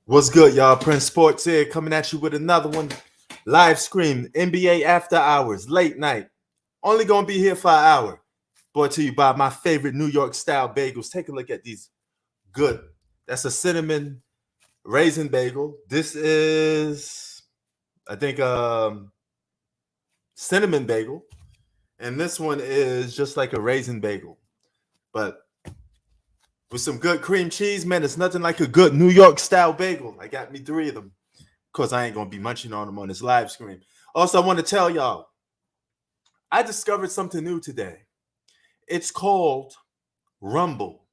What's good, y'all? Prince Sports here, coming at you with another one. Live stream, NBA After Hours, late night. Only gonna be here for an hour. Brought to you by my favorite New York style bagels. Take a look at these. Good. That's a cinnamon raisin bagel. This is, I think, cinnamon bagel, and this one is just like a raisin bagel, but with some good cream cheese. Man, it's nothing like a good New York style bagel. I got me three of them. Of course, I ain't gonna be munching on them on this live stream. Also, I want to tell y'all, I discovered something new today. It's called Rumble.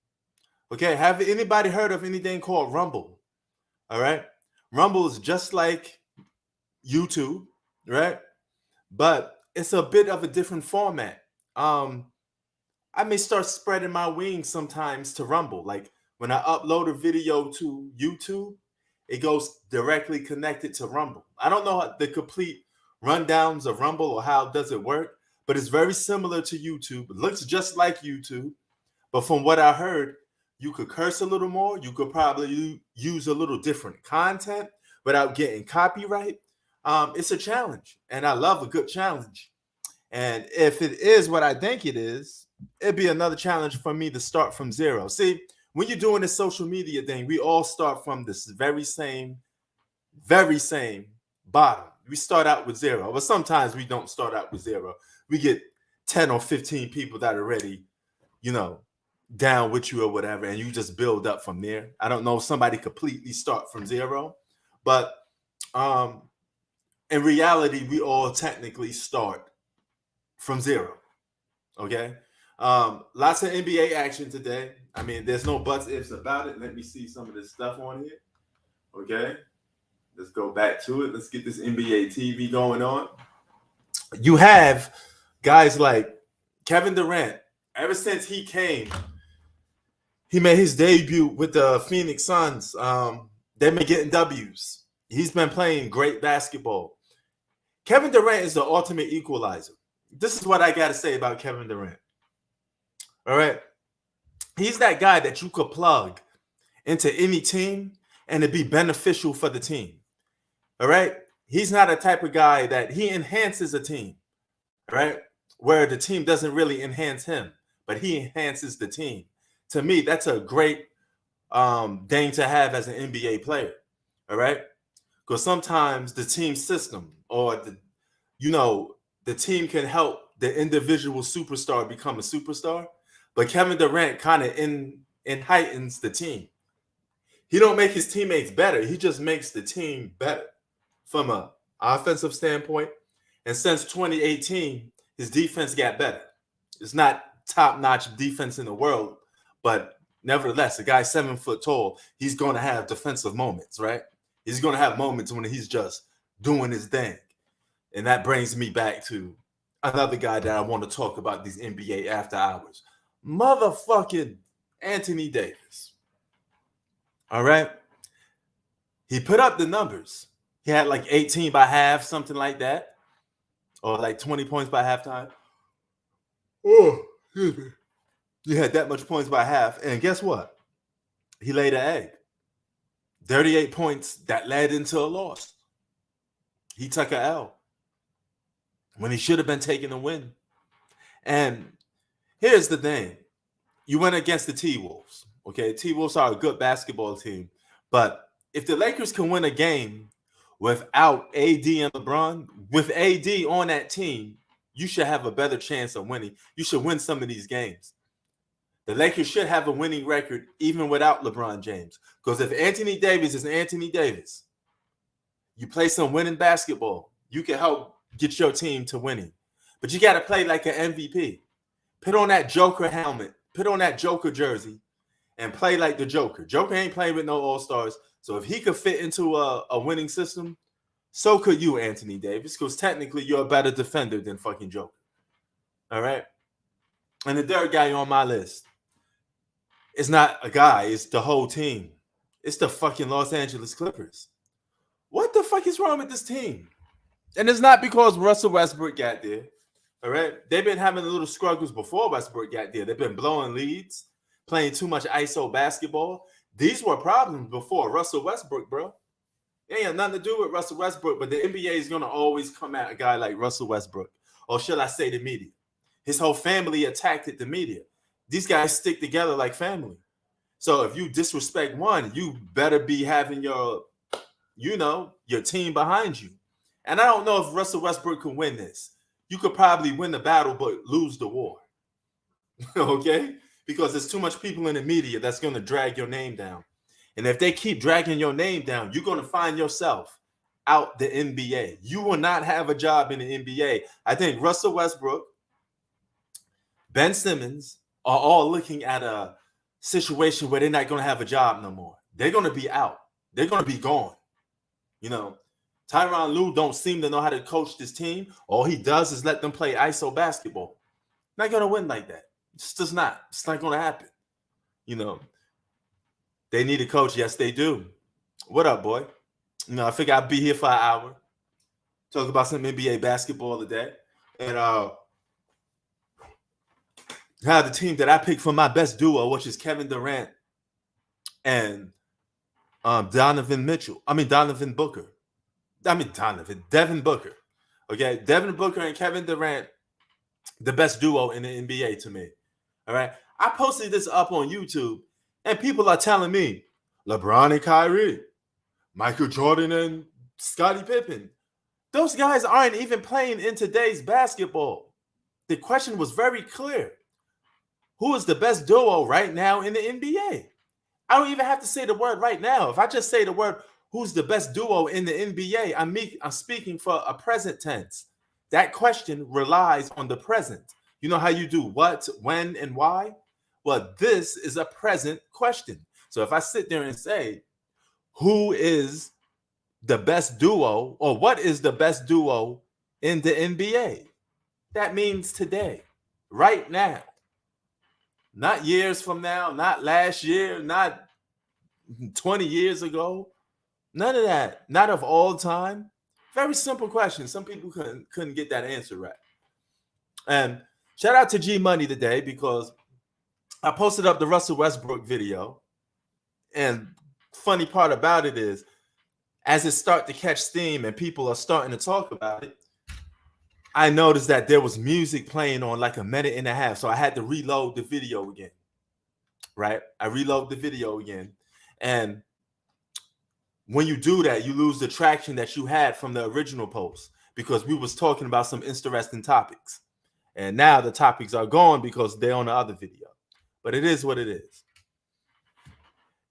Okay, have anybody heard of anything called Rumble? All right, Rumble is just like YouTube, right? But it's a bit of a different format. I may start spreading my wings sometimes to Rumble. Like when I upload a video to YouTube, it goes directly connected to Rumble. I don't know the complete rundowns of Rumble or how does it work, but it's very similar to YouTube. It looks just like YouTube, but from what I heard, you could curse a little more. You could probably use a little different content without getting copyright. It's a challenge, and I love a good challenge. And if it is what I think it is, it'd be another challenge for me to start from zero. See, when you're doing this social media thing, we all start from this very same bottom. We start out with zero, but sometimes we don't start out with zero. We get 10 or 15 people that are ready, down with you or whatever, and you just build up from there. I don't know if somebody completely start from zero, but in reality, we all technically start from zero. Okay. Lots of NBA action today. I mean, there's no buts, ifs about it. Let me see some of this stuff on here. Okay. Let's go back to it. Let's get this NBA TV going on. You have guys like Kevin Durant. Ever since he made his debut with the Phoenix Suns. They've been getting W's. He's been playing great basketball. Kevin Durant is the ultimate equalizer. This is what I got to say about Kevin Durant. All right. He's that guy that you could plug into any team and it'd be beneficial for the team. All right. He's not a type of guy that he enhances a team, right? Where the team doesn't really enhance him, but he enhances the team. To me, that's a great thing to have as an NBA player. All right. Because sometimes the team system or the team can help the individual superstar become a superstar. But Kevin Durant kind of heightens the team. He don't make his teammates better. He just makes the team better from an offensive standpoint. And since 2018, his defense got better. It's not top-notch defense in the world, but nevertheless, a guy 7 foot tall, he's going to have defensive moments, right? He's going to have moments when he's just doing his thing. And that brings me back to another guy that I want to talk about these NBA after hours. Motherfucking Anthony Davis. All right. He put up the numbers. He had like 18 by half, something like that. Or like 20 points by halftime. Oh, excuse me. He had that much points by half. And guess what? He laid an egg. 38 points that led into a loss. He took an L when he should have been taking a win. And here's the thing. You went against the T-Wolves. Okay, T-Wolves are a good basketball team. But if the Lakers can win a game without AD and LeBron, with AD on that team, you should have a better chance of winning. You should win some of these games. The Lakers should have a winning record even without LeBron James. Because if Anthony Davis is Anthony Davis, you play some winning basketball, you can help get your team to winning. But you got to play like an MVP. Put on that Joker helmet. Put on that Joker jersey and play like the Joker. Joker ain't playing with no All-Stars. So if he could fit into a winning system, so could you, Anthony Davis, because technically you're a better defender than fucking Joker. All right? And the third guy on my list, it's not a guy, it's the whole team. It's the fucking Los Angeles Clippers. What the fuck is wrong with this team? And it's not because Russell Westbrook got there. All right? They've been having a little struggles before Westbrook got there. They've been blowing leads, playing too much ISO basketball. These were problems before Russell Westbrook, bro. It ain't got nothing to do with Russell Westbrook, but the NBA is going to always come at a guy like Russell Westbrook. Or should I say the media? His whole family attacked the media. These guys stick together like family. So if you disrespect one, you better be having your team behind you. And I don't know if Russell Westbrook can win this. You could probably win the battle, but lose the war. Okay? Because there's too much people in the media that's going to drag your name down. And if they keep dragging your name down, you're going to find yourself out the NBA. You will not have a job in the NBA. I think Russell Westbrook, Ben Simmons are all looking at a situation where they're not going to have a job no more. They're going to be out. They're going to be gone. Tyronn Lue don't seem to know how to coach this team. All he does is let them play ISO basketball. Not going to win like that. It's just not. It's not going to happen. They need a coach. Yes, they do. What up, boy? I figure I'd be here for an hour. Talk about some NBA basketball today. And have the team that I picked for my best duo, which is Kevin Durant and Devin Booker. Okay, Devin Booker and Kevin Durant, the best duo in the NBA to me. All right, I posted this up on YouTube, and people are telling me LeBron and Kyrie, Michael Jordan and Scottie Pippen. Those guys aren't even playing in today's basketball. The question was very clear. Who is the best duo right now in the NBA? I don't even have to say the word right now. If I just say the word, who's the best duo in the NBA, I'm speaking for a present tense. That question relies on the present. You know how you do what, when, and why? Well, this is a present question. So if I sit there and say, who is the best duo, or what is the best duo in the NBA? That means today, right now. Not years from now, not last year, not 20 years ago. None of that. Not of all time. Very simple question. Some people couldn't get that answer right. And shout out to G Money today, because I posted up the Russell Westbrook video. And funny part about it is, as it started to catch steam and people are starting to talk about it, I noticed that there was music playing on like a minute and a half. So I had to reload the video again. Right? I reload the video again. And when you do that, you lose the traction that you had from the original post, because we was talking about some interesting topics. And now the topics are gone because they're on the other video. But it is what it is.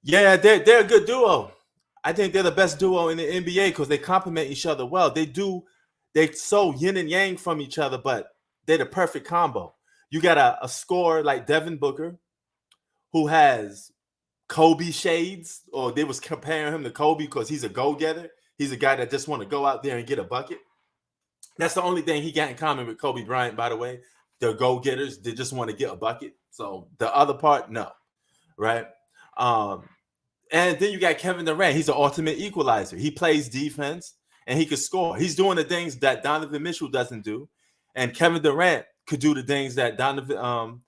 Yeah, they're a good duo. I think they're the best duo in the NBA because they complement each other well. They so yin and yang from each other, but they're the perfect combo. You got a scorer like Devin Booker, who has Kobe shades, or they was comparing him to Kobe because he's a go-getter. He's a guy that just want to go out there and get a bucket. That's the only thing he got in common with Kobe Bryant, by the way. They're go-getters. They just want to get a bucket. So the other part, no. Right? And then you got Kevin Durant. He's an ultimate equalizer. He plays defense and he can score. He's doing the things that Donovan Mitchell doesn't do. And Kevin Durant could do the things that Donovan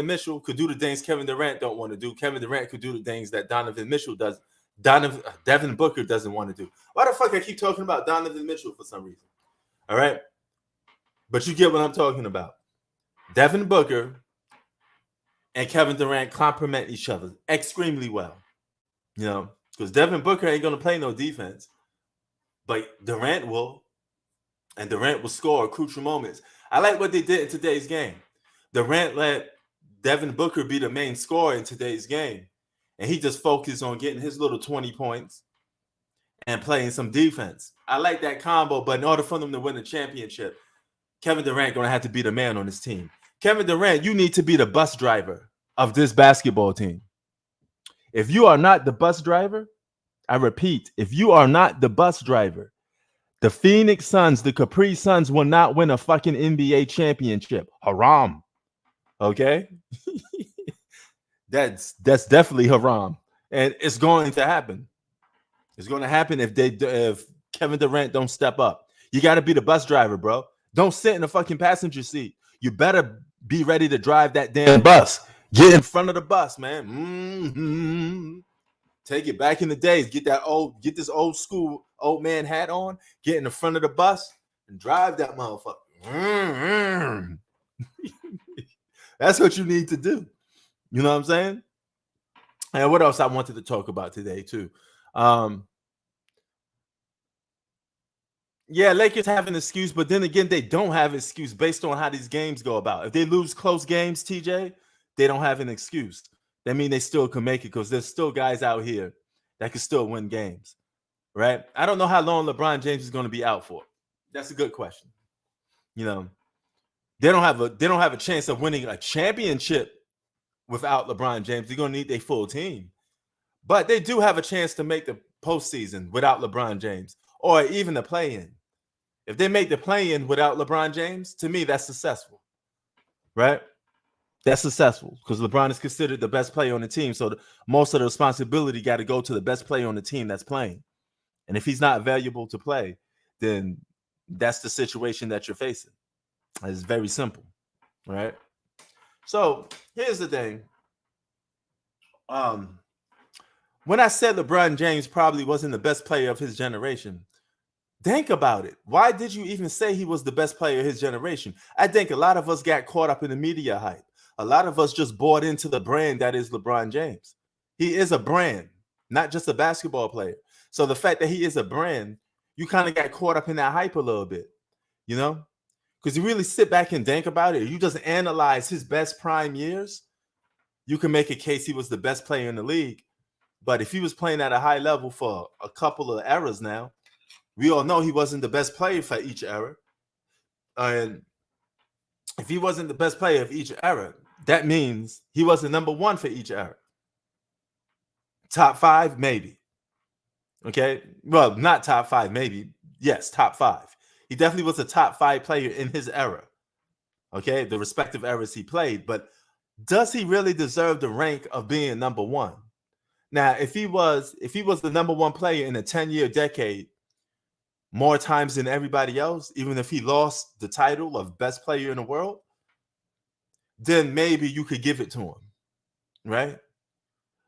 Mitchell could do the things Kevin Durant don't want to do. Kevin Durant could do the things that Donovan Mitchell does. Devin Booker doesn't want to do. Why the fuck I keep talking about Donovan Mitchell for some reason? All right. But you get what I'm talking about. Devin Booker and Kevin Durant complement each other extremely well. Because Devin Booker ain't going to play no defense. But Durant will. And Durant will score crucial moments. I like what they did in today's game. Durant let Devin Booker be the main scorer in today's game. And he just focused on getting his little 20 points and playing some defense. I like that combo, but in order for them to win the championship, Kevin Durant going to have to be the man on his team. Kevin Durant, you need to be the bus driver of this basketball team. If you are not the bus driver, I repeat, if you are not the bus driver, the Phoenix Suns, the Capri Suns will not win a fucking NBA championship. Haram. Okay? That's definitely haram. And it's going to happen. It's going to happen if Kevin Durant don't step up. You got to be the bus driver, bro. Don't sit in the fucking passenger seat. You better be ready to drive that damn bus. Get in front of the bus, man. Mm-hmm. Take it back in the days. Get this old school old man hat on. Get in the front of the bus and drive that motherfucker. Mm-hmm. That's what you need to do. You know what I'm saying? And what else I wanted to talk about today too? Yeah, Lakers have an excuse, but then again, they don't have an excuse based on how these games go about. If they lose close games, TJ, they don't have an excuse. That means they still can make it because there's still guys out here that can still win games, right? I don't know how long LeBron James is going to be out for. That's a good question. You know, they don't have a chance of winning a championship without LeBron James. They're going to need their full team, but they do have a chance to make the postseason without LeBron James or even the play-in. If they make the play-in without LeBron James, to me, that's successful, right? That's successful because LeBron is considered the best player on the team. So most of the responsibility got to go to the best player on the team that's playing. And if he's not valuable to play, then that's the situation that you're facing. It's very simple, right? So here's the thing. When I said LeBron James probably wasn't the best player of his generation, think about it. Why did you even say he was the best player of his generation? I think a lot of us got caught up in the media hype. A lot of us just bought into the brand that is LeBron James. He is a brand, not just a basketball player. So the fact that he is a brand, you kind of got caught up in that hype a little bit, you know? Because you really sit back and think about it. You just analyze his best prime years, you can make a case he was the best player in the league. But if he was playing at a high level for a couple of eras now, we all know he wasn't the best player for each era. And if he wasn't the best player of each era, that means he wasn't number one for each era. Top five, maybe. Okay. Well, not top five, maybe. Yes, top five. He definitely was a top five player in his era. Okay. The respective eras he played. But does he really deserve the rank of being number one? Now, if he was the number one player in a 10-year decade, more times than everybody else, even if he lost the title of best player in the world, then maybe you could give it to him, right?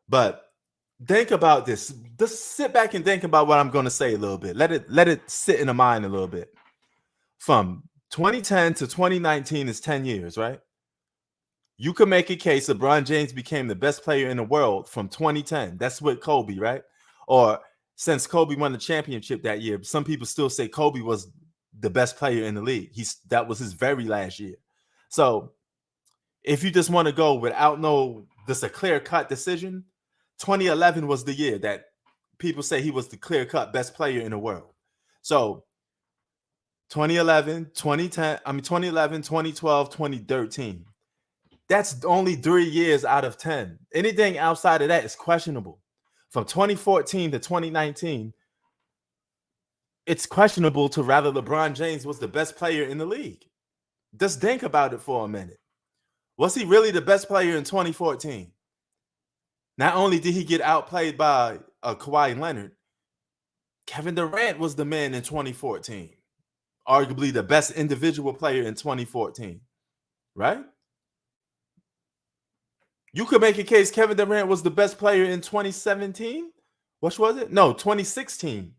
But think about this. Just sit back and think about what I'm going to say a little bit. Let it sit in the mind a little bit. From 2010 to 2019 is 10 years, right? You could make a case LeBron James became the best player in the world from 2010. That's with Kobe, right? Or since Kobe won the championship that year, some people still say Kobe was the best player in the league. That was his very last year. So if you just want to go without just a clear-cut decision, 2011 was the year that people say he was the clear-cut best player in the world. So 2011, 2012, 2013. That's only 3 years out of 10. Anything outside of that is questionable. From 2014 to 2019, it's questionable to rather LeBron James was the best player in the league. Just think about it for a minute. Was he really the best player in 2014? Not only did he get outplayed by Kawhi Leonard, Kevin Durant was the man in 2014. Arguably the best individual player in 2014, right? You could make a case Kevin Durant was the best player in 2017. What was it? No, 2016.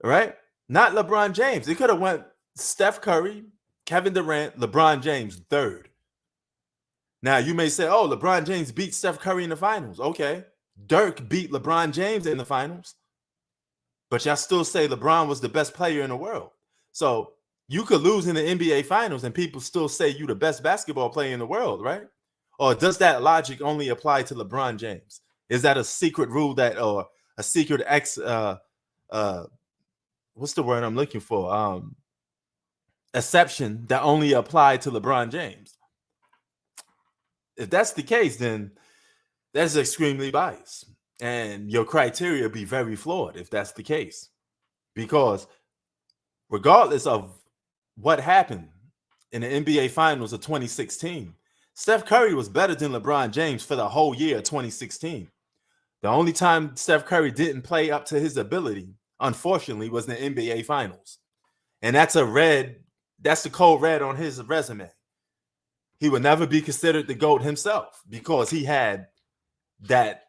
Right? Not LeBron James. It could have went Steph Curry, Kevin Durant, LeBron James third. Now, you may say, oh, LeBron James beat Steph Curry in the finals. Okay. Dirk beat LeBron James in the finals. But y'all still say LeBron was the best player in the world. So you could lose in the NBA finals and people still say you the best basketball player in the world, right? Or does that logic only apply to LeBron James? Is that a secret rule or a secret what's the word I'm looking for? Exception that only applied to LeBron James? If that's the case, then that's extremely biased. And your criteria be very flawed if that's the case. Because regardless of what happened in the NBA Finals of 2016, Steph Curry was better than LeBron James for the whole year of 2016. The only time Steph Curry didn't play up to his ability, unfortunately, was in the NBA Finals. And that's the code red on his resume. he would never be considered the GOAT himself because he had that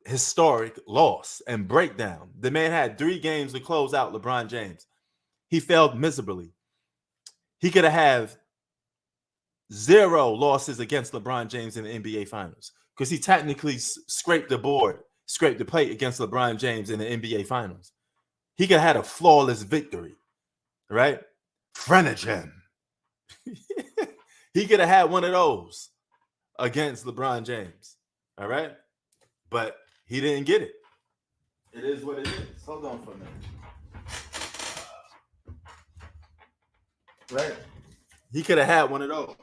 historic loss and breakdown. The man had 3 games to close out LeBron James. He failed miserably. He could have had 0 losses against LeBron James in the NBA Finals because he technically scraped the plate against LeBron James in the NBA Finals. He could have had a flawless victory, right? Frenigen. He could have had one of those against LeBron James, all right? But he didn't get it. It is what it is. Hold on for a minute. Right? He could have had one of those.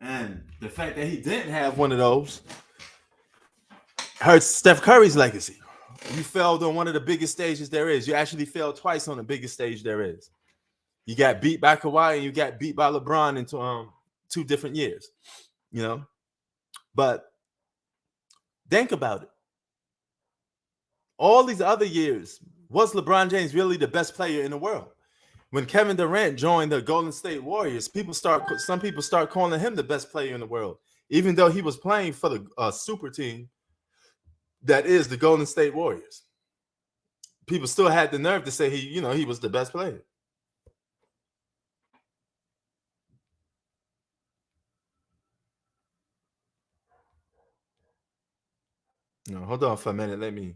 And the fact that he didn't have one of those hurts Steph Curry's legacy. You failed on one of the biggest stages there is. You actually failed twice on the biggest stage there is. You got beat by Kawhi and you got beat by LeBron into 2 different years, you know. But think about it. All these other years, was LeBron James really the best player in the world? When Kevin Durant joined the Golden State Warriors, some people start calling him the best player in the world, even though he was playing for the super team that is the Golden State Warriors. People still had the nerve to say he was the best player. No, hold on for a minute. Let me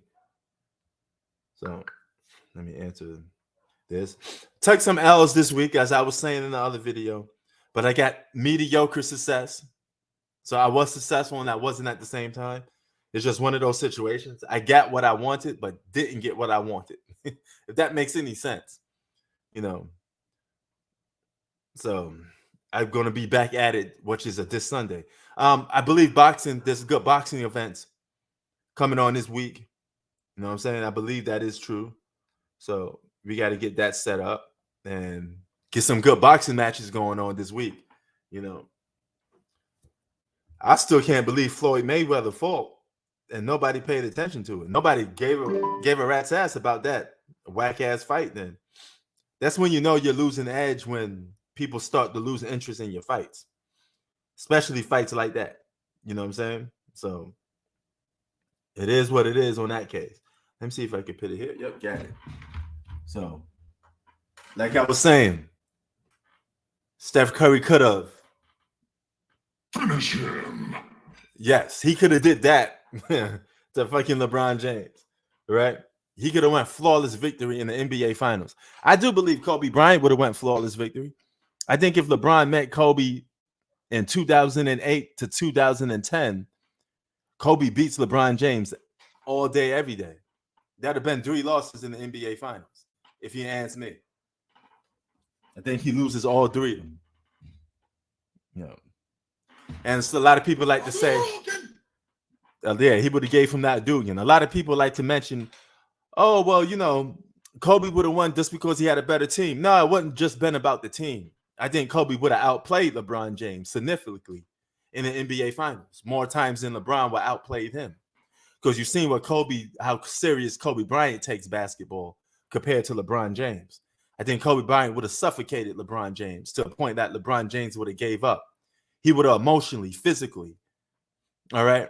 answer this. Took some L's this week, as I was saying in the other video, but I got mediocre success. So I was successful and I wasn't at the same time. It's just one of those situations. I got what I wanted, but didn't get what I wanted. If that makes any sense, you know. So I'm going to be back at it, which is this Sunday. I believe there's good boxing events coming on this week. You know what I'm saying? I believe that is true. So we got to get that set up and get some good boxing matches going on this week. You know, I still can't believe Floyd Mayweather fought and nobody paid attention to it. Nobody gave a rat's ass about that whack ass fight. Then that's when you know you're losing edge, when people start to lose interest in your fights, especially fights like that. You know what I'm saying? So it is what it is on that case. Let me see if I can put it here. Yep, got it. So, like I was saying, Steph Curry could have finished him. Yes, he could have did that to fucking LeBron James, right? He could have went flawless victory in the NBA Finals. I do believe Kobe Bryant would have went flawless victory. I think if LeBron met Kobe in 2008 to 2010, Kobe beats LeBron James all day, every day. That'd have been 3 losses in the NBA Finals, if you ask me. I think he loses all 3 of them. You know, and it's a lot of people like to say, he would have gave him that Dugan. A lot of people like to mention, oh, well, you know, Kobe would have won just because he had a better team. No, it wasn't just been about the team. I think Kobe would have outplayed LeBron James significantly in the NBA Finals more times than LeBron would outplayed him. Because you've seen how serious Kobe Bryant takes basketball compared to LeBron James. I think Kobe Bryant would have suffocated LeBron James to a point that LeBron James would have gave up. He would have emotionally, physically, all right,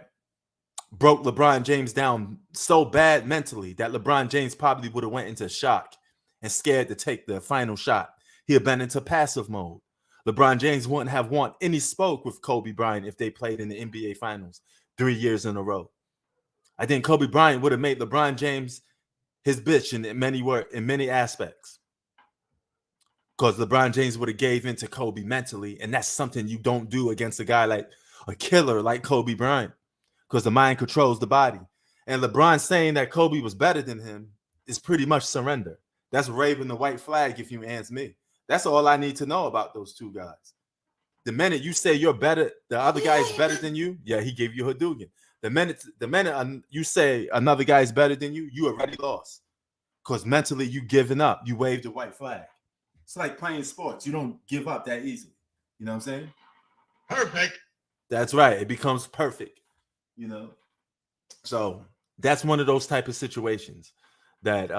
broke LeBron James down so bad mentally that LeBron James probably would have went into shock and scared to take the final shot. He had been into passive mode. LeBron James wouldn't have won any spoke with Kobe Bryant if they played in the NBA Finals 3 years in a row. I think Kobe Bryant would have made LeBron James his bitch in many aspects. Because LeBron James would have gave in to Kobe mentally, and that's something you don't do against a guy like a killer like Kobe Bryant, because the mind controls the body. And LeBron saying that Kobe was better than him is pretty much surrender. That's waving the white flag, if you ask me. That's all I need to know about those 2 guys. The minute you say you're better, the other guy is better than you, yeah, he gave you Hadouken. The minute you say another guy is better than you, you already lost. Because mentally you giving up. You waved the white flag. It's like playing sports. You don't give up that easily. You know what I'm saying? Perfect. That's right. It becomes perfect. You know? So that's one of those type of situations that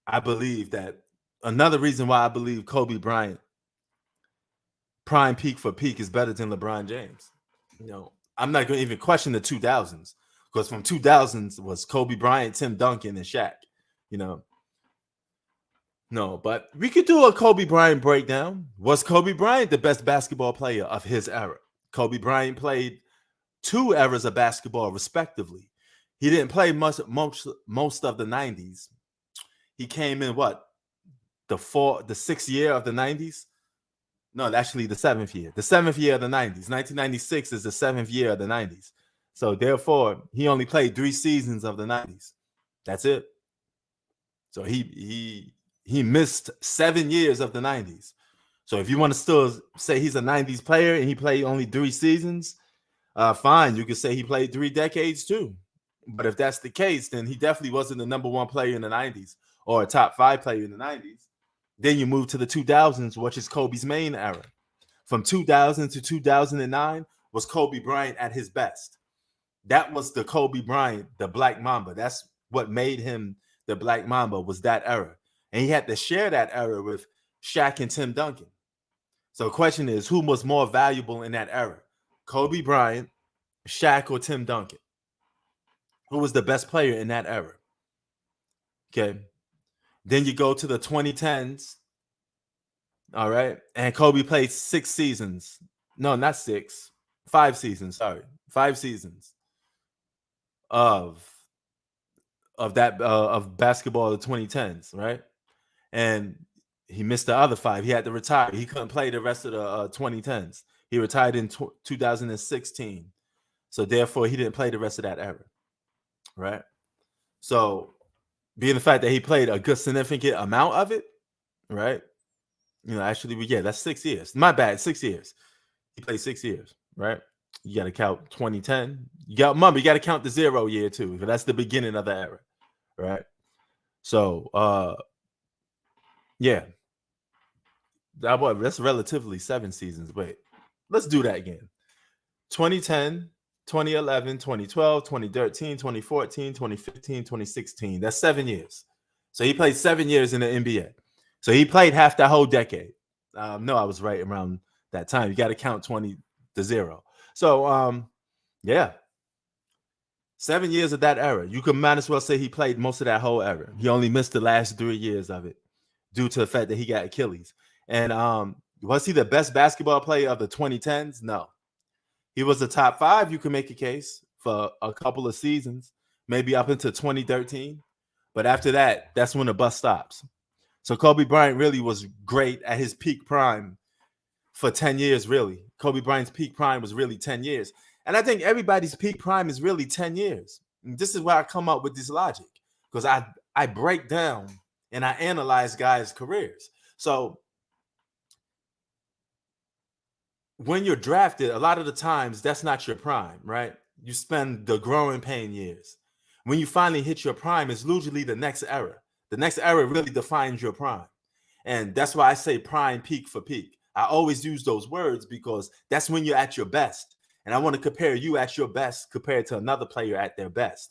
I believe that another reason why I believe Kobe Bryant prime peak for peak is better than LeBron James. I'm not going to even question the 2000s, because from 2000s was Kobe Bryant, Tim Duncan, and Shaq. You know, no, but we could do a Kobe Bryant breakdown. Was Kobe Bryant the best basketball player of his era? Kobe Bryant played two eras of basketball, respectively. He didn't play most of the 90s. He came in what, the sixth year of the 90s? No, actually the seventh year. The seventh year of the 90s. 1996 is the seventh year of the 90s. So therefore, he only played 3 seasons of the 90s. That's it. So he missed 7 years of the 90s. So if you want to still say he's a 90s player and he played only 3 seasons, fine. You could say he played 3 decades too. But if that's the case, then he definitely wasn't the number 1 player in the 90s or a top 5 player in the 90s. Then you move to the 2000s, which is Kobe's main era. From 2000 to 2009 was Kobe Bryant at his best. That was the Kobe Bryant, the Black Mamba. That's what made him the Black Mamba, was that era. And he had to share that era with Shaq and Tim Duncan. So the question is, who was more valuable in that era? Kobe Bryant, Shaq, or Tim Duncan? Who was the best player in that era? Okay. Then you go to the 2010s. All right. And Kobe played 6 seasons. No, not 6. 5 seasons. Sorry. 5 seasons of basketball of the 2010s, right? And he missed the other 5. He had to retire. He couldn't play the rest of the 2010s. He retired in 2016. So therefore, he didn't play the rest of that era, right? So being the fact that he played a good significant amount of it, right? Actually, that's 6 years. My bad, 6 years. He played 6 years, right? You got to count 2010. You got to count the 0 year too, because that's the beginning of the era, right? So, yeah, that's relatively 7 seasons. Wait, let's do that again. 2010, 2011, 2012, 2013, 2014, 2015, 2016. That's 7 years. So he played 7 years in the NBA. So he played half that whole decade. No, I was right around that time. You got to count 20 to 0. So, yeah, 7 years of that era. You could might as well say he played most of that whole era. He only missed the last 3 years of it due to the fact that he got Achilles. And was he the best basketball player of the 2010s? No. He was the top 5. You can make a case for a couple of seasons, maybe up into 2013. But after that, that's when the bus stops. So Kobe Bryant really was great at his peak prime for 10 years, really. Kobe Bryant's peak prime was really 10 years. And I think everybody's peak prime is really 10 years. And this is where I come up with this logic, because I break down and I analyze guys' careers. So when you're drafted, a lot of the times that's not your prime, right? You spend the growing pain years. When you finally hit your prime, it's usually the next era. The next era really defines your prime. And that's why I say prime, peak for peak. I always use those words because that's when you're at your best. And I want to compare you at your best compared to another player at their best.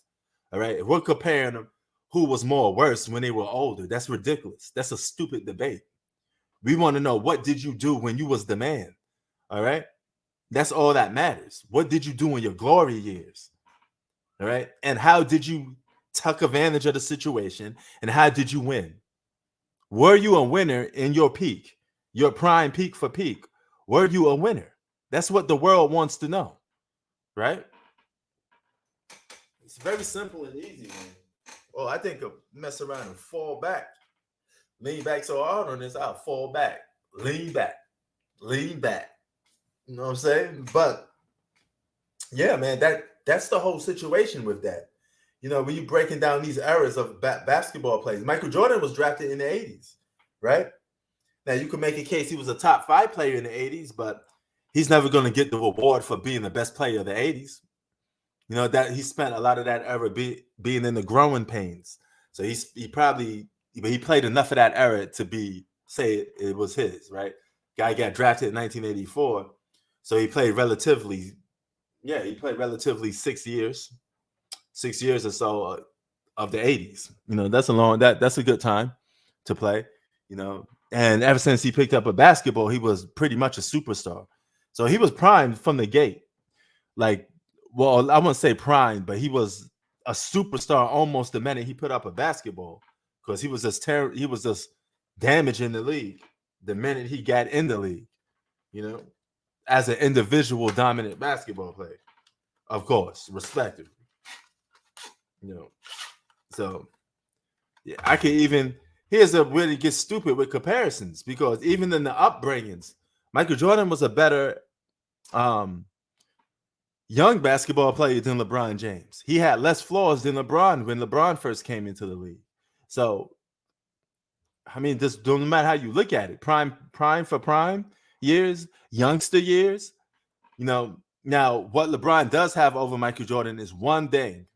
All right. If we're comparing them, who was more worse when they were older, that's ridiculous. That's a stupid debate. We want to know, what did you do when you was the man? All right. That's all that matters. What did you do in your glory years? All right. And how did you take advantage of the situation? And how did you win? Were you a winner in your peak, your prime peak for peak? Were you a winner? That's what the world wants to know, right? It's very simple and easy, man. Oh, I think I'll mess around and fall back. Lean back so hard on this, I'll fall back. Lean back. Lean back. You know what I'm saying? But yeah, man, that's the whole situation with that. When you're breaking down these eras of basketball players, Michael Jordan was drafted in the 80s, right? Now, you could make a case he was a top 5 player in the 80s, but he's never going to get the reward for being the best player of the 80s. That he spent a lot of that era being in the growing pains. So he played enough of that era to say it was his, right? Guy got drafted in 1984. So he played relatively 6 years. 6 years or so of the 80s. That's a good time to play. And ever since he picked up a basketball, he was pretty much a superstar. So he was primed from the gate. Like, well, I wouldn't say primed, but he was a superstar almost the minute he put up a basketball, because he was just damaging the league the minute he got in the league, you know, as an individual dominant basketball player. Of course, respectively. You know. So yeah, I can even here's a where it gets stupid with comparisons, because even in the upbringings, Michael Jordan was a better young basketball player than LeBron James. He had less flaws than LeBron when LeBron first came into the league. So, I mean, this no matter how you look at it, prime for prime years, youngster years, you know. Now, what LeBron does have over Michael Jordan is one thing,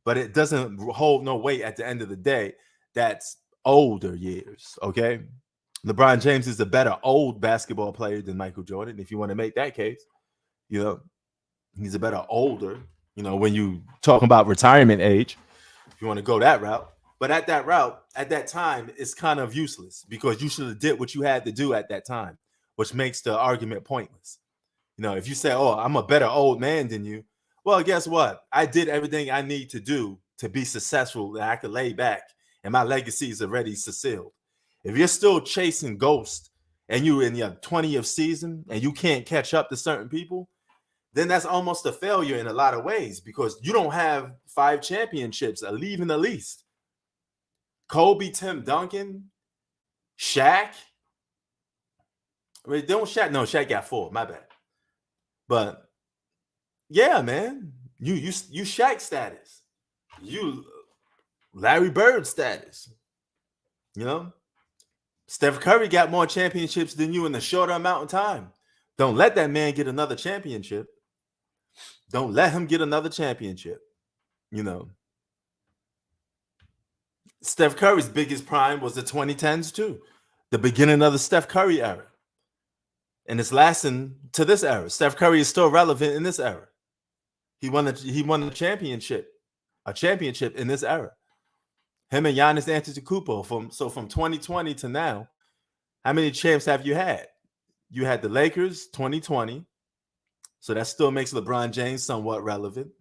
but it doesn't hold no weight at the end of the day. That's older years, okay? LeBron James is a better old basketball player than Michael Jordan, if you want to make that case. You know, he's a better older, you know, when you talk about retirement age, if you want to go that route. But at that time, it's kind of useless, because you should have did what you had to do at that time, which makes the argument pointless. You know, if you say, oh, I'm a better old man than you, well, guess what? I did everything I need to do to be successful, that I could lay back, and my legacy is already sealed. If you're still chasing ghosts and you're in your 20th season and you can't catch up to certain people, then that's almost a failure in a lot of ways, because you don't have 5 championships, even the least. Kobe, Tim Duncan, Shaq. I mean, don't Shaq? No, Shaq got 4. My bad. But yeah, man, you Shaq status, you Larry Bird status. You know, Steph Curry got more championships than you in a shorter amount of time. Don't let that man get another championship. Don't let him get another championship. You know, Steph Curry's biggest prime was the 2010s too, the beginning of the Steph Curry era. And it's lasting to this era. Steph Curry is still relevant in this era. He won a championship in this era. Him and Giannis Antetokounmpo from 2020 to now. How many champs have you had? You had the Lakers 2020, so that still makes LeBron James somewhat relevant.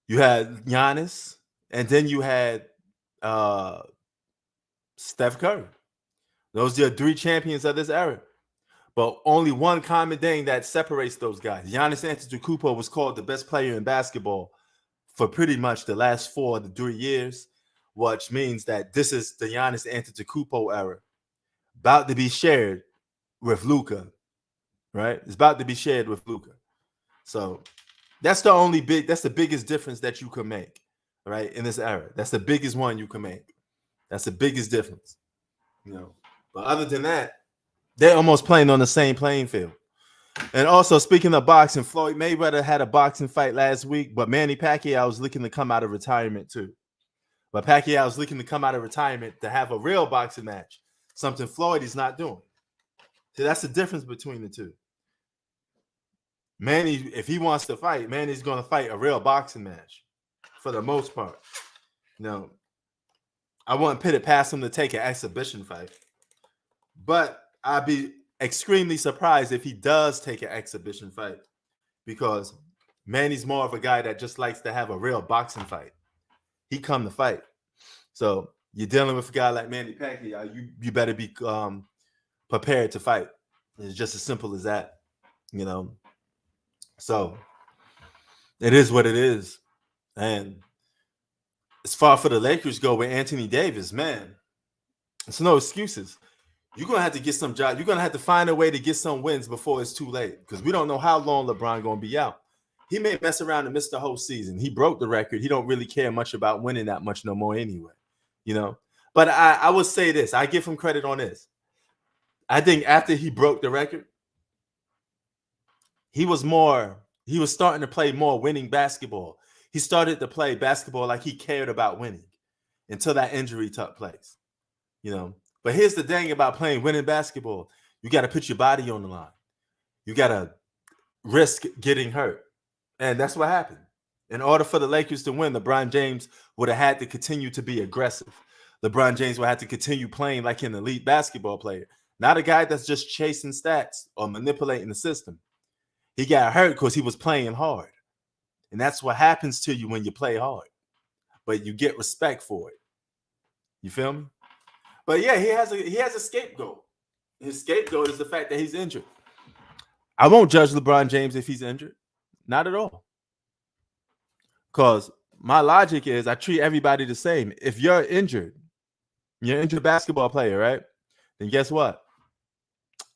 You had Giannis, and then you had Steph Curry. Those are 3 champions of this era. But only one common thing that separates those guys. Giannis Antetokounmpo was called the best player in basketball for pretty much the last 4 to 3 years, which means that this is the Giannis Antetokounmpo era, about to be shared with Luka, right? It's about to be shared with Luka. So that's the biggest difference that you can make, right, in this era. That's the biggest one you can make. That's the biggest difference, you know. But other than that, they're almost playing on the same playing field. And also, speaking of boxing, Floyd Mayweather had a boxing fight last week, but Manny Pacquiao was looking to come out of retirement too. But Pacquiao was looking to come out of retirement to have a real boxing match, something Floyd is not doing. So that's the difference between the two. Manny, if he wants to fight, Manny's going to fight a real boxing match for the most part. No, I wouldn't put it past him to take an exhibition fight. But I'd be extremely surprised if he does take an exhibition fight, because Manny's more of a guy that just likes to have a real boxing fight. He come to fight. So you're dealing with a guy like Manny Pacquiao, you better be prepared to fight. It's just as simple as that, you know. So it is what it is. And as far for the Lakers go with Anthony Davis, man, it's no excuses. You're going to have to get some job. You're going to have to find a way to get some wins before it's too late, because we don't know how long LeBron going to be out. He may mess around and miss the whole season. He broke the record. He don't really care much about winning that much no more anyway, you know. But I would say this. I give him credit on this. I think after he broke the record, he was starting to play more winning basketball. He started to play basketball like he cared about winning until that injury took place, you know. But here's the thing about playing winning basketball. You got to put your body on the line. You got to risk getting hurt. And that's what happened. In order for the Lakers to win, LeBron James would have had to continue to be aggressive. LeBron James will have to continue playing like an elite basketball player, not a guy that's just chasing stats or manipulating the system. He got hurt because he was playing hard. And that's what happens to you when you play hard. But you get respect for it. You feel me? But yeah, he has a scapegoat. His scapegoat is the fact that he's injured. I won't judge LeBron James if he's injured. Not at all. Because my logic is I treat everybody the same. If you're an injured basketball player, right? Then guess what?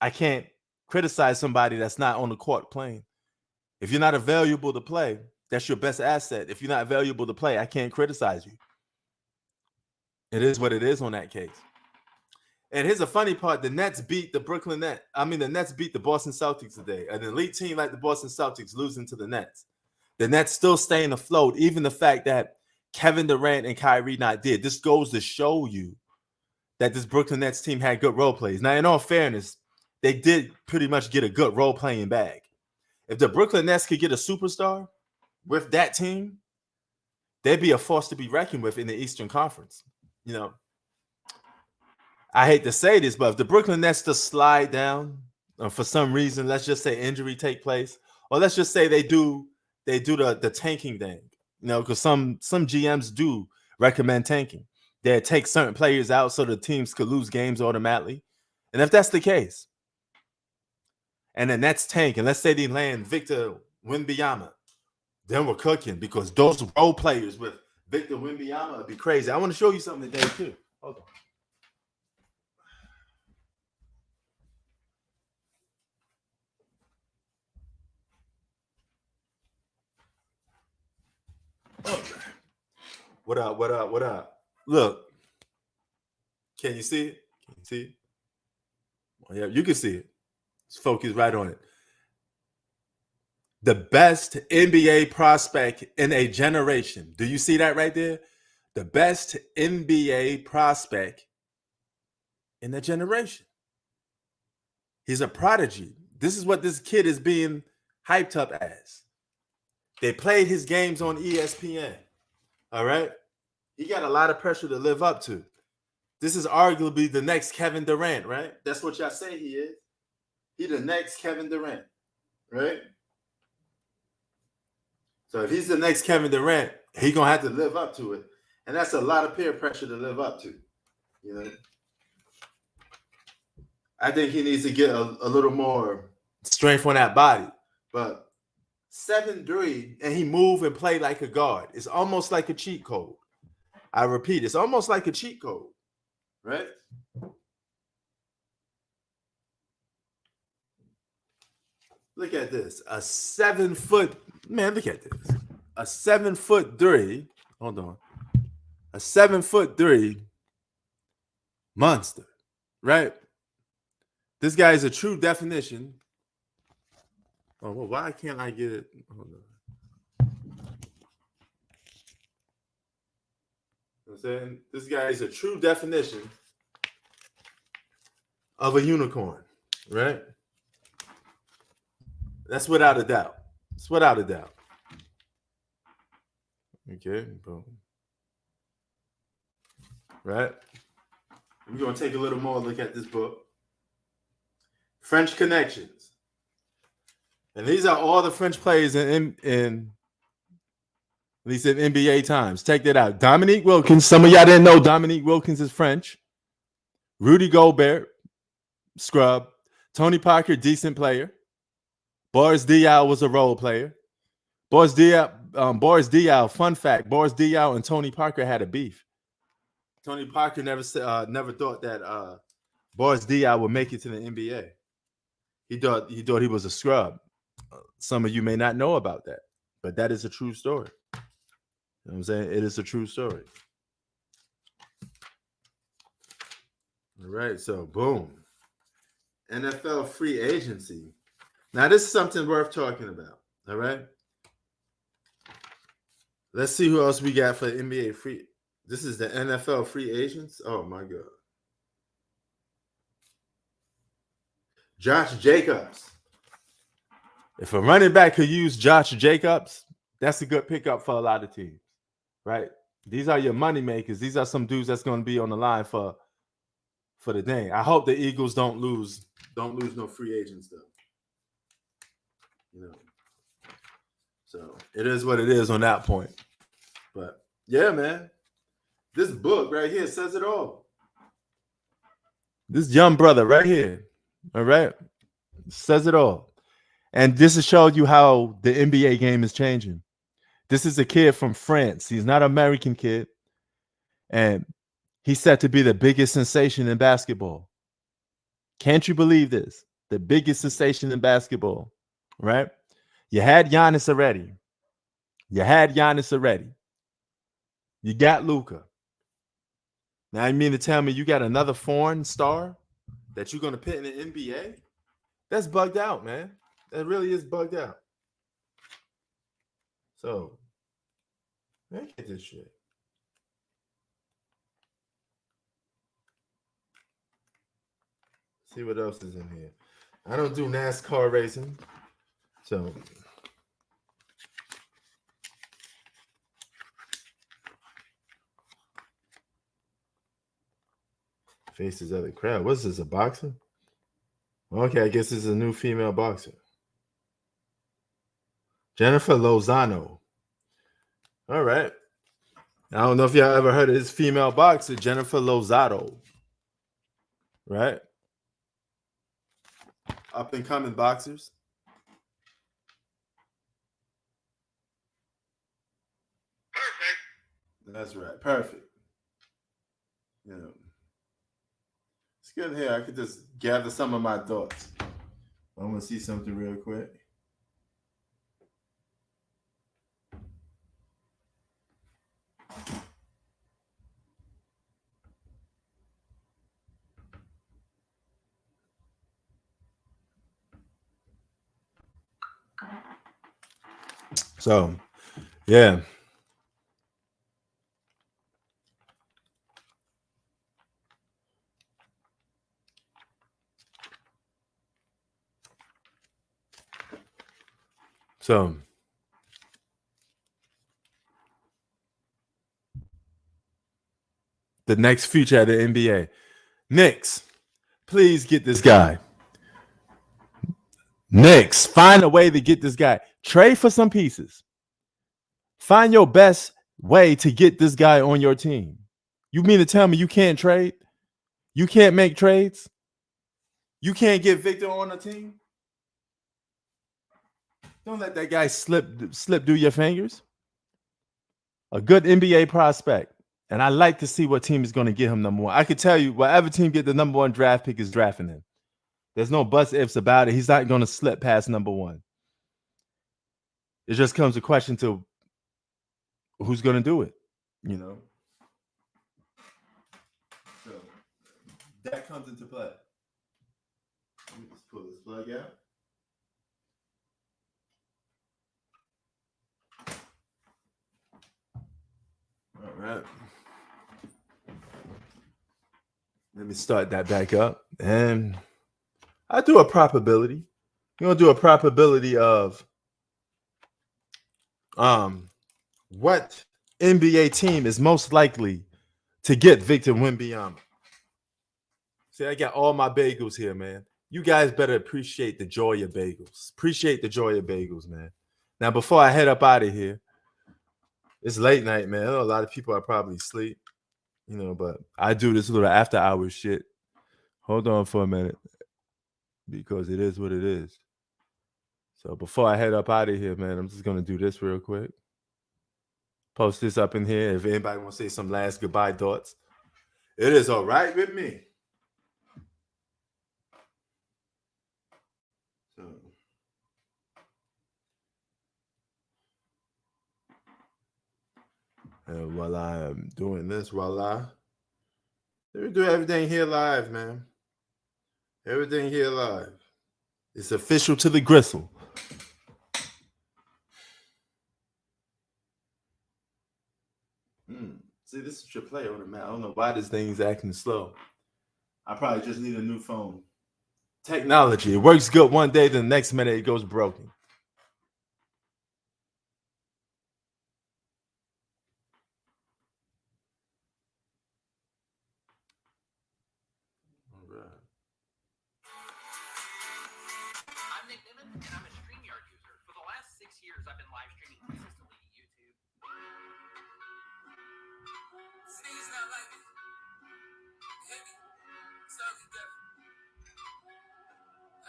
I can't criticize somebody that's not on the court playing. If you're not available to play, that's your best asset. If you're not available to play, I can't criticize you. It is what it is on that case. And here's the funny part. The Nets beat the the Nets beat the Boston Celtics today. An elite team like the Boston Celtics losing to the Nets. The Nets still staying afloat, even the fact that Kevin Durant and Kyrie not did. This goes to show you that this Brooklyn Nets team had good role plays. Now, in all fairness, they did pretty much get a good role-playing bag. If the Brooklyn Nets could get a superstar with that team, they'd be a force to be reckoned with in the Eastern Conference. You know, I hate to say this, but if the Brooklyn Nets just slide down for some reason, let's just say injury take place, or let's just say they do the tanking thing, you know, because some GMs do recommend tanking. They take certain players out so the teams could lose games automatically. And if that's the case, and the Nets tank, and let's say they land Victor Wembanyama, then we're cooking, because those role players with Victor Wembanyama would be crazy. I want to show you something today too. Hold on. What up? What up? What up? Look. Can you see it? Can you see it? Oh, yeah, you can see it. Let's focus right on it. The best NBA prospect in a generation. Do you see that right there? The best NBA prospect in a generation. He's a prodigy. This is what this kid is being hyped up as. They played his games on ESPN. All right? He got a lot of pressure to live up to. This is arguably the next Kevin Durant, right? That's what y'all say he is. He the next Kevin Durant, right? So if he's the next Kevin Durant, he's going to have to live up to it. And that's a lot of peer pressure to live up to, you know? I think he needs to get a little more strength on that body. But 7'3", and he move and play like a guard. It's almost like a cheat code. I repeat, it's almost like a cheat code, right? Look at this. A 7-foot, man, look at this. A 7'3", hold on. A 7'3" monster, right? This guy is a true definition. Oh, well, why can't I get it? Hold on. You know what I'm saying? This guy is a true definition of a unicorn, right? That's without a doubt. It's without a doubt. Okay, boom. Right? We're going to take a little more look at this book. French Connections. And these are all the French players in at least in NBA times. Check that out. Dominique Wilkins. Some of y'all didn't know Dominique Wilkins is French. Rudy Gobert, scrub. Tony Parker, decent player. Boris Diaw was a role player. Boris Diaw, fun fact, Boris Diaw and Tony Parker had a beef. Tony Parker never thought that Boris Diaw would make it to the NBA. He thought he was a scrub. Some of you may not know about that, but that is a true story. You know what I'm saying? It is a true story. All right, so boom. NFL free agency. Now, this is something worth talking about. All right. Let's see who else we got for the NBA free. This is the NFL free agents. Oh my God. Josh Jacobs. If a running back could use Josh Jacobs, that's a good pickup for a lot of teams, right? These are your money makers. These are some dudes that's going to be on the line for the day. I hope the Eagles don't lose no free agents though. You know, so it is what it is on that point. But yeah, man, this book right here says it all. This young brother right here, all right, says it all. And this is showing you how the NBA game is changing. This is a kid from France. He's not an American kid. And he's set to be the biggest sensation in basketball. Can't you believe this? The biggest sensation in basketball, right? You had Giannis already. You got Luka. Now you mean to tell me you got another foreign star that you're going to put in the NBA? That's bugged out, man. That really is bugged out. So, man, get this shit. See what else is in here. I don't do NASCAR racing. So, faces of the crowd. What's this, a boxer? Okay, I guess this is a new female boxer. Jennifer Lozano. All right. I don't know if y'all ever heard of this female boxer, Jennifer Lozano. Right? Up and coming boxers. Perfect. That's right. Perfect. Yeah. It's good here. I could just gather some of my thoughts. I'm going to see something real quick. So, yeah. So, the next future of the NBA. Knicks, please get this guy. Knicks, find a way to get this guy. Trade for some pieces. Find your best way to get this guy on your team. You mean to tell me you can't trade? You can't make trades? You can't get Victor on a team? Don't let that guy slip through your fingers. A good NBA prospect. And I like to see what team is going to get him number one. I can tell you, whatever team get the number one draft pick is drafting him. There's no buts, ifs about it. He's not going to slip past number one. It just comes a question to who's going to do it, you know? So that comes into play. Let me just pull this plug out. All right. Let me start that back up. And I do a probability. You're going to do a probability of what NBA team is most likely to get Victor Wembanyama. See, I got all my bagels here, man. You guys better appreciate the joy of bagels. Appreciate the joy of bagels, man. Now, before I head up out of here, it's late night, man. I know a lot of people are probably asleep, you know, but I do this little after hours shit. Hold on for a minute because it is what it is. So before I head up out of here, man, I'm just going to do this real quick. Post this up in here. If anybody wants to say some last goodbye thoughts, it is all right with me. So, and while I'm doing this, we do everything here live, man. Everything here live. It's official to the gristle. See, this is your play on it, man. I don't know why this thing's acting slow. I probably just need a new phone. Technology. It works good one day, then the next minute it goes broken.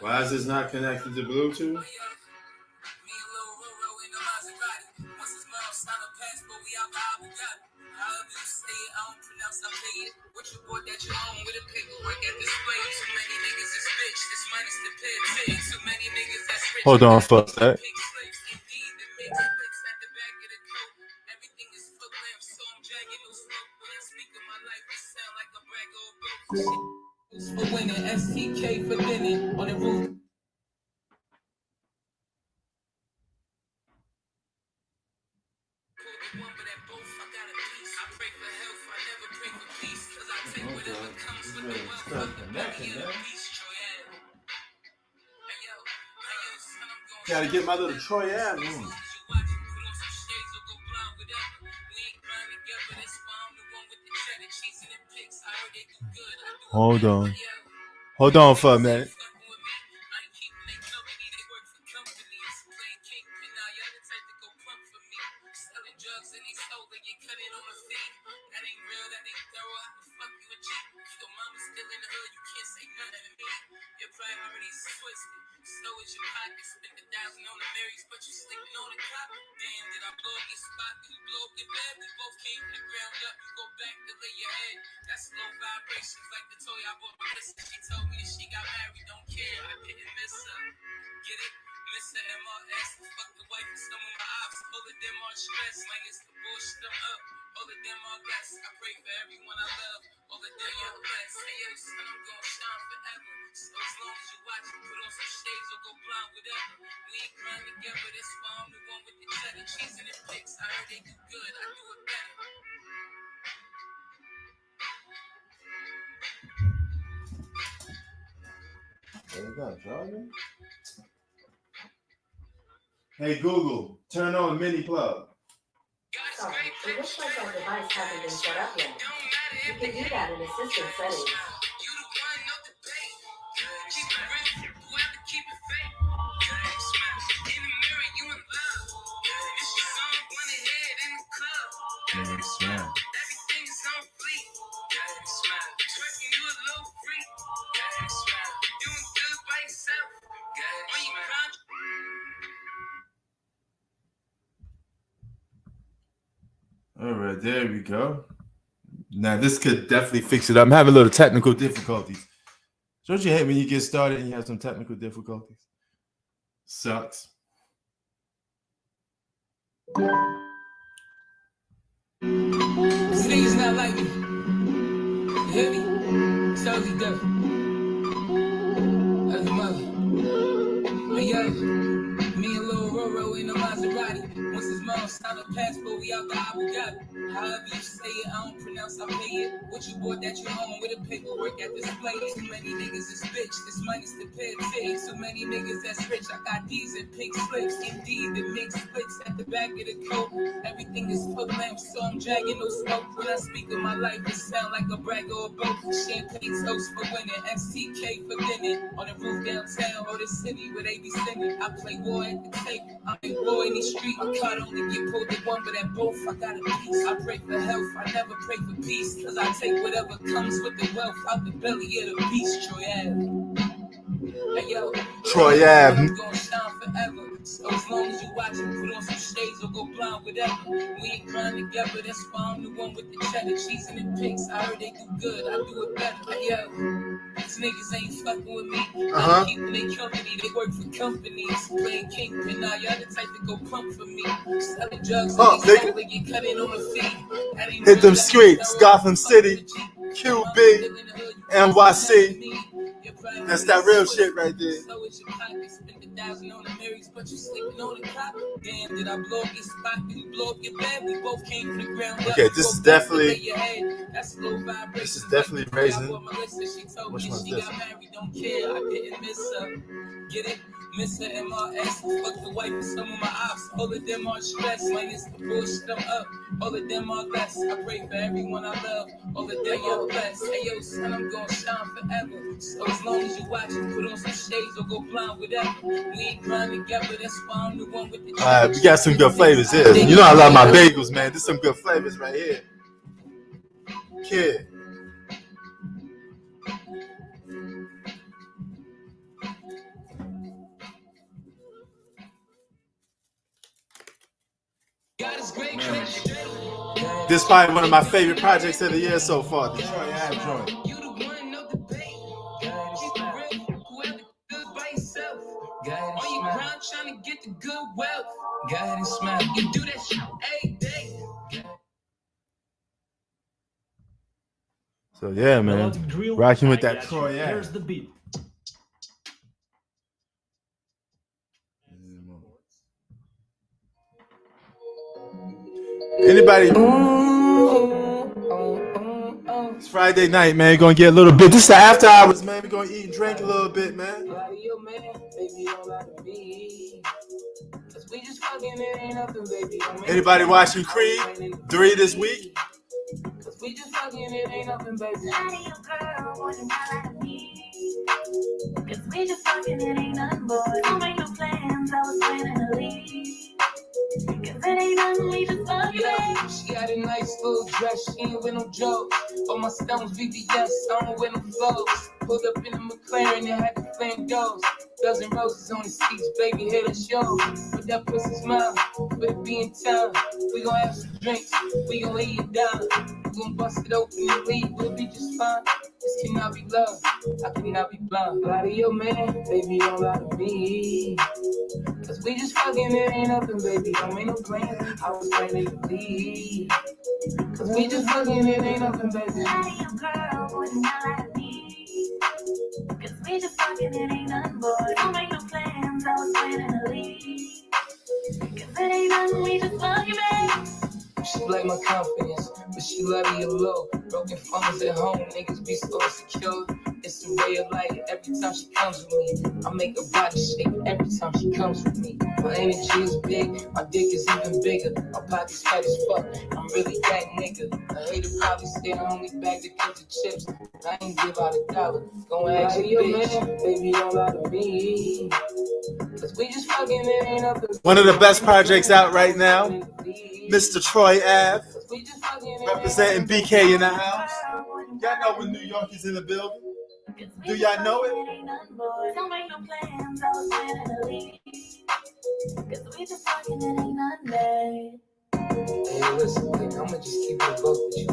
Why is this not connected to Bluetooth? Hold on for a sec. For winning, STK for winning on the roof. Gotta get my little Troy Ave room. Hold on. Hold on for a minute. Hey Google, turn on mini plug. Sorry, it looks like our device hasn't been set up yet. You can do that in assistant settings. All right, there we go. Now this could definitely fix it up. I'm having a little technical difficulties. Don't you hate when you get started and you have some technical difficulties? Sucks. Niggas not like me. You hear me? Totally different. As a mother. Hey yo, me and Lil Roro in the Maserati. Once his mom signed a passport, we out the Abu Dhabi. However you say it, I don't pronounce, I pay it. What you bought that you home with a paperwork at display. Too many niggas is bitch, this money's the pay pigs. Too many niggas that's rich, I got these in pink slips. Indeed, the mix splits at the back of the coat. Everything is full lamps, so I'm dragging no smoke. When I speak of my life, it sound like a brag or a boat. Champagne toast for winning, STK for winning. On the roof downtown or the city where they be singing. I play war at the table, I play war in the street. My card only get pulled at one, but at both I got a piece. I pray for health, I never pray for peace. Cause I take whatever comes with the wealth out the belly of the beast, Troy Ave. Hey yo, Troy Ave. I'm gonna shine forever. So as long as you watch it, put on some shades or go blind, whatever. We ain't grind together, that's why I'm the one with the cheddar, cheese and the pinks. I heard they do good, I do it better. Hey yo, these niggas ain't fucking with me. I'm keeping they company, they work for companies. Playing kingpin, now y'all the type to go pump for me. Selling drugs, and they smoke, they get cut in on the feet. Hit them streets, Gotham City, QB, NYC. That's that real shit right there. Okay, this is definitely raising. Which one's this? Get it? Mr. MRS, fuck the wife and some of my ops. All of them are stressed, minus the bullshit I'm up. All of them are less. I pray for everyone I love. All of them are blessed. Hey yo, son, I'm gonna shine forever. So as long as you watch it, put on some shades or go blind, whatever. We ain't grind together, that's why I'm the one with the. Alright, we got some good flavors here. You know I love my bagels, man. There's some good flavors right here. Kid. This is probably one of my favorite projects of the year so far. The Troy Ave joint. You the one, no debate. Keep it real, whoever good by yourself. On your ground trying to get the good wealth. Go ahead and smile. You do that shit every day. So yeah, man. Rocking with that Troy Ave. Here's the beat. Anybody? It's Friday night, man. Gonna get a little bit. This is the after hours, man. We're gonna eat and drink a little bit, man. Anybody watching Creed 3 this week? We just fucking, it ain't nothing, baby. Cause we just fucking, it ain't nothing, boy. Don't make no plans, I was planning to leave. Cause it ain't nothing, we just fucking. Yeah, she got a nice little dress, she ain't with no jokes. All my stones VVS, I don't wear no clothes. Pulled up in a McLaren and had the flame doors. Dozen roses on the seats, baby, hit a show. Put that pussy smile, put it be in town. We gon' have some drinks, we gon' lay it down. We gon' bust it open and leave, we'll be just fine. This cannot be love, I cannot be blind. Lie to your man, baby, don't lie to me. Cause we just fucking, it ain't nothing, baby, don't make no plans. I was planning to leave. Cause we just fucking, it ain't nothing, baby. Lie to your girl, wouldn't lie to me. Cause we just fucking, it ain't nothing, boy. Don't make no plans, I was planning to leave. Cause it ain't nothing, we just fucking, baby. She like my confidence, but she love me a low. Broken phones at home, niggas be so insecure. It's a way of life every time she comes with me. I make her body shake every time she comes with me. My energy is big, my dick is even bigger. My pocket's fat as fuck, I'm really that nigga. A hater probably say I only bag the kids of chips. I ain't give out $1. Go ask your bitch, baby, don't lie to me. Cause we just fucking, it ain't nothing. One of the best projects out right now. Mr. Troy Ave. Representing BK in the house. Y'all know when New York is in the building. Do y'all know it? Don't make no plans, I was planning to leave. Cause we just fucking, it ain't nothing, babe. Hey, listen, baby, I'ma just keep it above with you.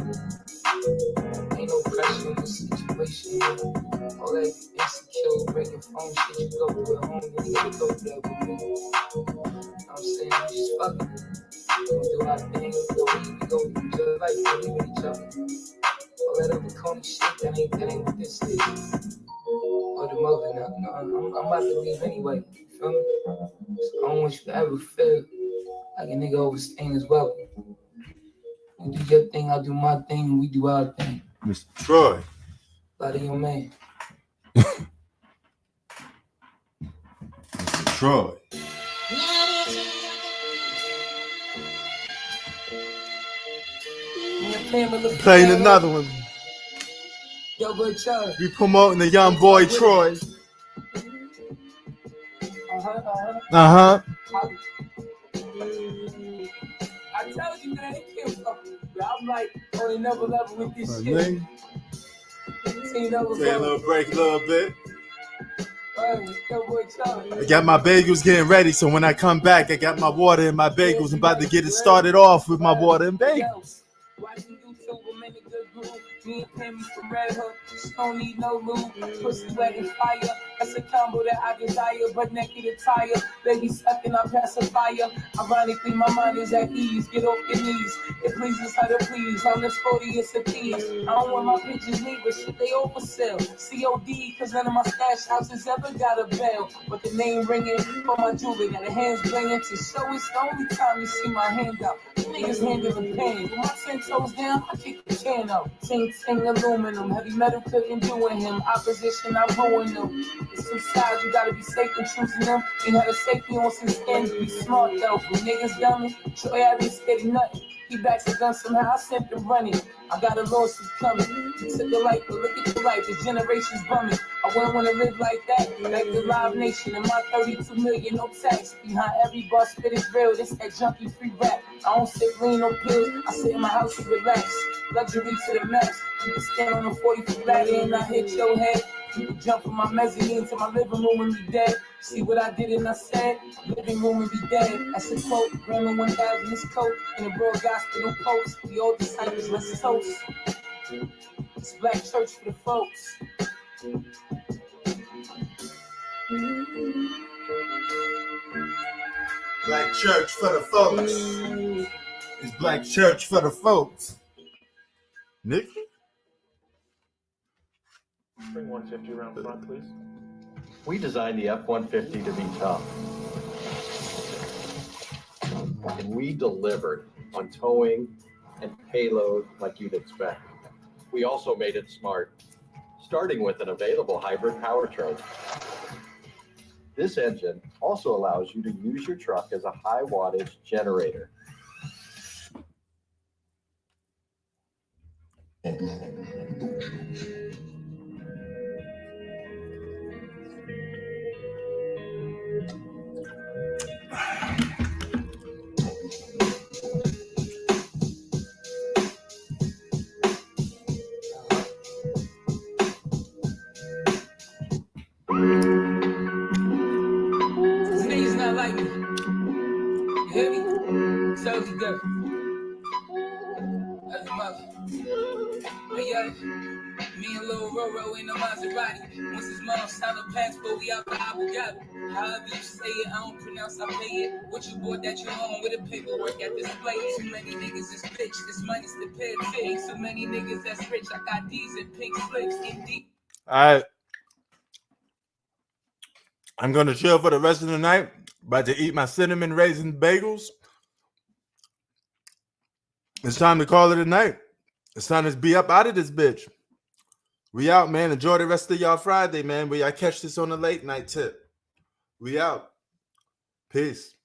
Ain't no pressure in this situation. All that insecure, breaking phone shit you go through at home, you gotta go through that with me. You know what I'm saying? We just fucking. We gonna do our thing, we go enjoy life, we with each other. All that other corny shit, that ain't what this is. Or the mother, no, I'm about to leave anyway, you feel me? So I don't want you to ever feel like a nigga overstaying his welcome. You do your thing, I'll do my thing, and we do our thing. Mr. Troy. Lie to your man. Mr. Troy. Playing another one. Yo, boy, Charlie. We promoting the young boy Troy. I told you, man, it can't fuck with me. I'm like on another level with this shit. Take a little break a little bit. Yo, boy, Charlie. I got my bagels getting ready, so when I come back, I got my water and my bagels. I'm about to get it started off with my water and bagels. Watching YouTube, I'm in a good groove. Me and Pammy from Red Hook, she don't need no lube. Pussy wet and fire, that's a combo that I desire. But naked attire, baby sucking on pacifier. Ironically, my mind is at ease. Get off your knees, it pleases her to please. On this 40, it's a tease. I don't want my pictures neither, shit they oversell. COD, cause none of my stash houses ever got a bell. But the name ringing for my jewelry, got the hands blinging. To show it's the only time you see my hand out. Niggas handling pain. With my 10 toes down, I kick the can out. 10 everything aluminum. Heavy metal couldn't do in him. Opposition, I ruin them. It's two sides, you gotta be safe in choosing them. You had a safety on some skin. Be smart though. When niggas dummy, Troy I be scared of nothing. He backs the gun somehow, I sent him running. I got a lawsuit coming. You took a life, but look at your life. This generation's bumming. I wouldn't want to live like that. Like the Live Nation and my 32 million, no tax. Behind every bar spit is real. This that junkie free rap. I don't sip lean, no pills. I sit in my house and relax. Luxury to the max. You can stand on a 40-foot ladder and I hit your head. You can jump from my mezzanine to my living room and be dead. See what I did and I said? Living room and be dead. That's a quote. Grammar 1000 is coat. In a broad gospel post. We all disciples, let's toast. It's black church for the folks. Black church for the folks. It's black church for the folks. Nick? Bring 150 around front, please. We designed the F-150 to be tough. And we delivered on towing and payload like you'd expect. We also made it smart, starting with an available hybrid powertrain. This engine also allows you to use your truck as a high wattage generator. Niggas not like me. You hear me? So he good. That's a mother. Hey yo, me and Lil Roro in the Maserati. Once his mom signed a passport, we out the Abu Dhabi. However you say it, I don't pronounce, I pay it. What you bought that you own with the paperwork at display. Too many niggas is bitch, this money's the pay pig. So many niggas that's rich, I got D's and pink slips, indeed. All right. I'm going to chill for the rest of the night. About to eat my cinnamon raisin bagels. It's time to call it a night. It's time to be up out of this bitch. We out, man. Enjoy the rest of y'all Friday, man. I catch this on the late night tip. We out. Peace.